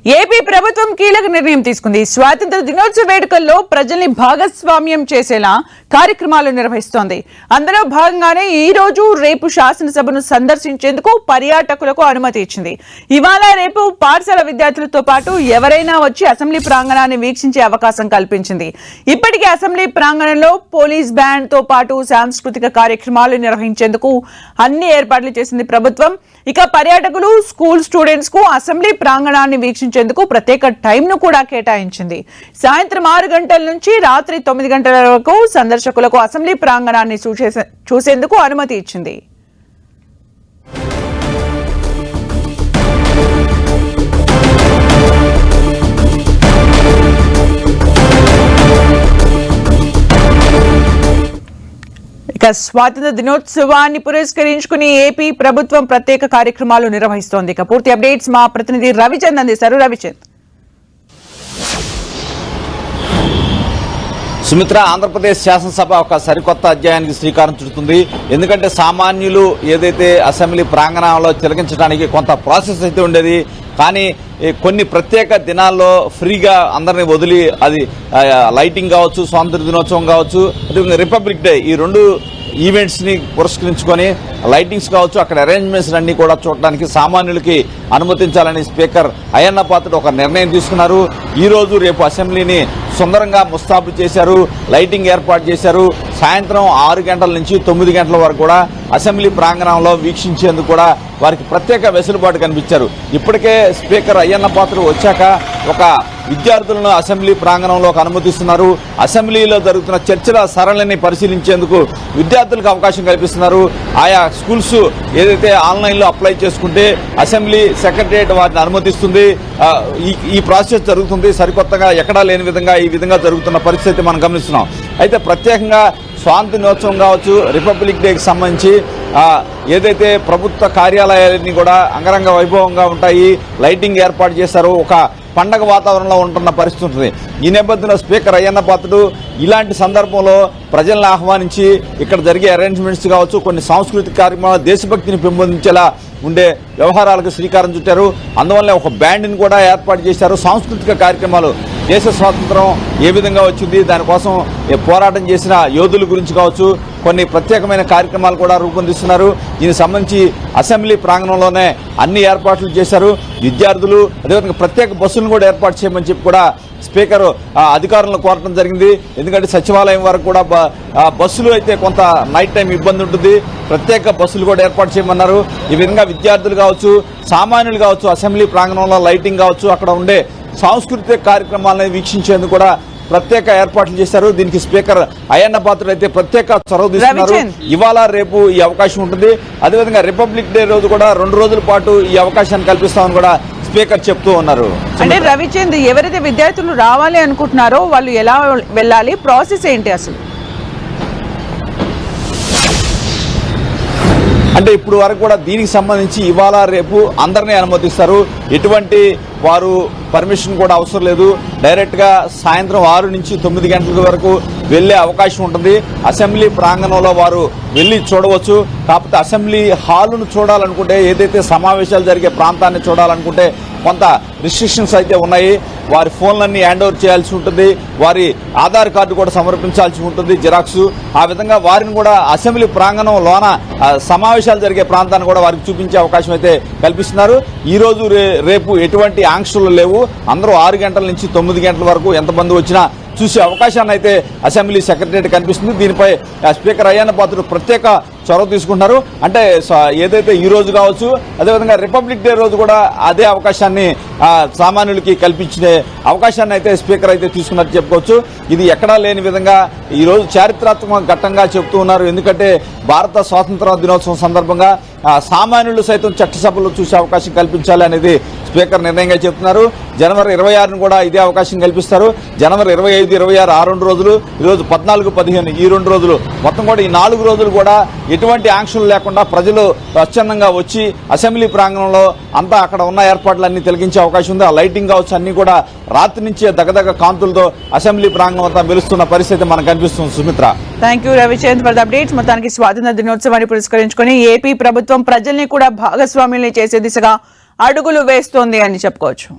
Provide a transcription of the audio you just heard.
AP ప్రభుత్వం కీలక నిర్ణయం తీసుకుంది. స్వాతంత్ర దినోత్సవ వేడుకల్లో ప్రజల్ని భాగస్వామ్యం చేసేలా కార్యక్రమాలు నిర్వహిస్తోంది. అందులో భాగంగానే ఈ రోజు రేపు శాసనసభను సందర్శించేందుకు పర్యాటకులకు అనుమతి ఇచ్చింది. ఇవాళ రేపు పాఠశాల విద్యార్థులతో పాటు ఎవరైనా వచ్చి అసెంబ్లీ ప్రాంగణాన్ని వీక్షించే అవకాశం కల్పించింది. ఇప్పటికే అసెంబ్లీ ప్రాంగణంలో పోలీస్ బ్యాండ్ తో పాటు సాంస్కృతిక కార్యక్రమాలు నిర్వహించేందుకు అన్ని ఏర్పాట్లు చేసింది ప్రభుత్వం. ఇక పర్యాటకులు, స్కూల్ స్టూడెంట్స్ కు అసెంబ్లీ ప్రాంగణాన్ని వీక్షించేందుకు ప్రత్యేక టైంను కూడా కేటాయించింది. సాయంత్రం 6 గంటల నుంచి రాత్రి 9 గంటల వరకు సందర్శకులకు అసెంబ్లీ ప్రాంగణాన్ని చూసేందుకు అనుమతి ఇచ్చింది. ఇక స్వాతంత్ర దినోత్సవాన్ని పురస్కరించుకుని ఏపీ ప్రభుత్వం ప్రత్యేక కార్యక్రమాలు నిర్వహిస్తోంది. ఇక పూర్తి అప్డేట్స్ మా ప్రతినిధి రవిచంద్ అందిస్తారు. రవిచంద్. సుమిత్ర, ఆంధ్రప్రదేశ్ శాసనసభ ఒక సరికొత్త అధ్యాయానికి శ్రీకారం చుడుతుంది. ఎందుకంటే సామాన్యులు ఏదైతే అసెంబ్లీ ప్రాంగణంలో తిలకించడానికి కొంత ప్రాసెస్ అయితే ఉండేది, కానీ కొన్ని ప్రత్యేక దినాల్లో ఫ్రీగా అందరినీ వదిలి, అది లైటింగ్ కావచ్చు, స్వాతంత్ర దినోత్సవం కావచ్చు, అదేవిధంగా రిపబ్లిక్ డే, ఈ రెండు ఈవెంట్స్ ని పురస్కరించుకొని లైటింగ్స్ కావచ్చు, అక్కడ అరేంజ్మెంట్స్ అన్ని కూడా చూడడానికి సామాన్యులకి అనుమతించాలని స్పీకర్ అయ్యన్న పాత్రుడు ఒక నిర్ణయం తీసుకున్నారు. ఈ రోజు రేపు అసెంబ్లీని సుందరంగా ముస్తాబు చేశారు, లైటింగ్ ఏర్పాటు చేశారు. సాయంత్రం 6 గంటల నుంచి 9 గంటల వరకు కూడా అసెంబ్లీ ప్రాంగణంలో వీక్షించేందుకు కూడా వారికి ప్రత్యేక వెసులుబాటు కనిపించారు. ఇప్పటికే స్పీకర్ అయ్యన్న పాత్రుడు వచ్చాక ఒక విద్యార్థులను అసెంబ్లీ ప్రాంగణంలోకి అనుమతిస్తున్నారు. అసెంబ్లీలో జరుగుతున్న చర్చల సరళిని పరిశీలించేందుకు విద్యార్థులకు అవకాశం కల్పిస్తున్నారు. ఆయా స్కూల్స్ ఏదైతే ఆన్లైన్లో అప్లై చేసుకుంటే అసెంబ్లీ సెక్రటరియట్ వారిని అనుమతిస్తుంది. ఈ ప్రాసెస్ జరుగుతుంది. సరికొత్తగా ఎక్కడా లేని విధంగా ఈ విధంగా జరుగుతున్న పరిస్థితి మనం గమనిస్తున్నాం. అయితే ప్రత్యేకంగా స్వాతంత్ర దినోత్సవం కావచ్చు, రిపబ్లిక్ డేకి సంబంధించి ఏదైతే ప్రభుత్వ కార్యాలయాలన్నీ కూడా అంగరంగ వైభవంగా ఉంటాయి, లైటింగ్ ఏర్పాటు చేశారు, ఒక పండగ వాతావరణంలో ఉంటున్న పరిస్థితి ఉంటుంది. ఈ నేపథ్యంలో స్పీకర్ అయ్యన్న పాత్రుడు ఇలాంటి సందర్భంలో ప్రజలను ఆహ్వానించి ఇక్కడ జరిగే అరేంజ్మెంట్స్ కావచ్చు, కొన్ని సాంస్కృతిక కార్యక్రమాలు, దేశభక్తిని పెంపొందించేలా ఉండే వ్యవహారాలకు శ్రీకారం చుట్టారు. అందువల్ల ఒక బ్యాండ్ని కూడా ఏర్పాటు చేశారు. సాంస్కృతిక కార్యక్రమాలు, దేశ స్వాతంత్రం ఏ విధంగా వచ్చింది, దానికోసం పోరాటం చేసిన యోధుల గురించి కావచ్చు, కొన్ని ప్రత్యేకమైన కార్యక్రమాలు కూడా రూపొందిస్తున్నారు. దీనికి సంబంధించి అసెంబ్లీ ప్రాంగణంలోనే అన్ని ఏర్పాట్లు చేశారు. విద్యార్థులు, అదేవిధంగా ప్రత్యేక బస్సులను కూడా ఏర్పాటు చేయమని చెప్పి కూడా స్పీకర్ అధికారులను కోరడం జరిగింది. ఎందుకంటే సచివాలయం వరకు కూడా బస్సులు అయితే కొంత నైట్ టైం ఇబ్బంది ఉంటుంది, ప్రత్యేక బస్సులు కూడా ఏర్పాటు చేయమన్నారు. ఈ విధంగా విద్యార్థులు కావచ్చు, సామాన్యులు కావచ్చు, అసెంబ్లీ ప్రాంగణంలో లైటింగ్ కావచ్చు, అక్కడ ఉండే సాంస్కృతిక కార్యక్రమాలను వీక్షించేందుకు కూడా ప్రత్యేక ఏర్పాట్లు చేశారు. దీనికి స్పీకర్ అయ్యన్న పాత్రుడు అయితే ప్రత్యేక చొరవ తీసుకున్నారు. ఇవాళ రేపు ఈ అవకాశం ఉంటుంది. అదేవిధంగా రిపబ్లిక్ డే రోజు కూడా 2 రోజుల పాటు ఈ అవకాశాన్ని కల్పిస్తామని కూడా స్పీకర్ చెప్తూ ఉన్నారు. అంటే రవిచంద్, ఎవరైతే విద్యార్థులు రావాలి అనుకుంటున్నారో వాళ్ళు ఎలా వెళ్ళాలి, ప్రాసెస్ ఏంటి అసలు? అంటే ఇప్పుడు వరకు కూడా దీనికి సంబంధించి ఇవాళ రేపు అందరినీ అనుమతిస్తారు. ఎటువంటి వారు పర్మిషన్ కూడా అవసరం లేదు. డైరెక్ట్ గా సాయంత్రం 6 నుంచి 9 గంటల వరకు వెళ్లే అవకాశం ఉంటుంది. అసెంబ్లీ ప్రాంగణంలో వారు వెళ్లి చూడవచ్చు. కాకపోతే అసెంబ్లీ హాలును చూడాలనుకుంటే, ఏదైతే సమావేశాలు జరిగే ప్రాంతాన్ని చూడాలనుకుంటే కొంత రిస్ట్రిక్షన్స్ అయితే ఉన్నాయి. వారి ఫోన్లన్నీ హ్యాండ్ ఓవర్ చేయాల్సి ఉంటుంది, వారి ఆధార్ కార్డు కూడా సమర్పించాల్సి ఉంటుంది, జిరాక్స్. ఆ విధంగా వారిని కూడా అసెంబ్లీ ప్రాంగణంలోన సమావేశాలు జరిగే ప్రాంతాన్ని కూడా వారికి చూపించే అవకాశం అయితే కల్పిస్తున్నారు. ఈ రోజు రేపు ఎటువంటి ఆంక్షలు లేవు. అందరూ 6 గంటల నుంచి 9 గంటల వరకు ఎంతమంది వచ్చినా చూసే అవకాశాన్ని అయితే అసెంబ్లీ సెక్రటరియట్ కనిపిస్తుంది. దీనిపై స్పీకర్ అయ్యన్న పాత్రుడు ప్రత్యేక చొరవ తీసుకుంటున్నారు. అంటే ఏదైతే ఈ రోజు కావచ్చు, అదేవిధంగా రిపబ్లిక్ డే రోజు కూడా అదే అవకాశాన్ని సామాన్యులకి కల్పించే అవకాశాన్ని అయితే స్పీకర్ అయితే తీసుకున్నట్టు చెప్పుకోవచ్చు. ఇది ఎక్కడా లేని విధంగా ఈ రోజు చారిత్రాత్మక ఘట్టంగా చెబుతూ ఉన్నారు. ఎందుకంటే భారత స్వాతంత్ర దినోత్సవం సందర్భంగా సామాన్యులు సైతం చట్టసభలో చూసే అవకాశం కల్పించాలి అనేది స్పీకర్ నిర్ణయంగా చెప్తున్నారు. జనవరి 26ను కూడా ఇదే అవకాశం కల్పిస్తారు. జనవరి 25, 26 ఆ 2 రోజులు, ఈరోజు 14, 15 ఈ 2 రోజులు, మొత్తం కూడా ఈ 4 రోజులు కూడా ఎటువంటి ఆంక్షలు లేకుండా ప్రజలు స్వచ్ఛందంగా వచ్చి అసెంబ్లీ ప్రాంగణంలో అంతా అక్కడ ఉన్న ఏర్పాట్లన్నీ తిలకించే అవకాశం ఉంది. ఆ లైటింగ్ కావచ్చు అన్ని కూడా రాత్రి నుంచే దగదగ కాంతులతో అసెంబ్లీ ప్రాంగణం అంతా మెరుస్తున్న పరిస్థితి మనకు కనిపిస్తుంది. Sumitra, thank you Ravichand for the updates. మొత్తానికి స్వాతంత్ర దినోత్సవాన్ని పురస్కరించుకొని ఏపీ ప్రభుత్వం ప్రజల్ని కూడా భాగస్వామ్యుల్ని చేసే దిశగా అడుగులు వేస్తోంది అని చెప్పుకోవచ్చు.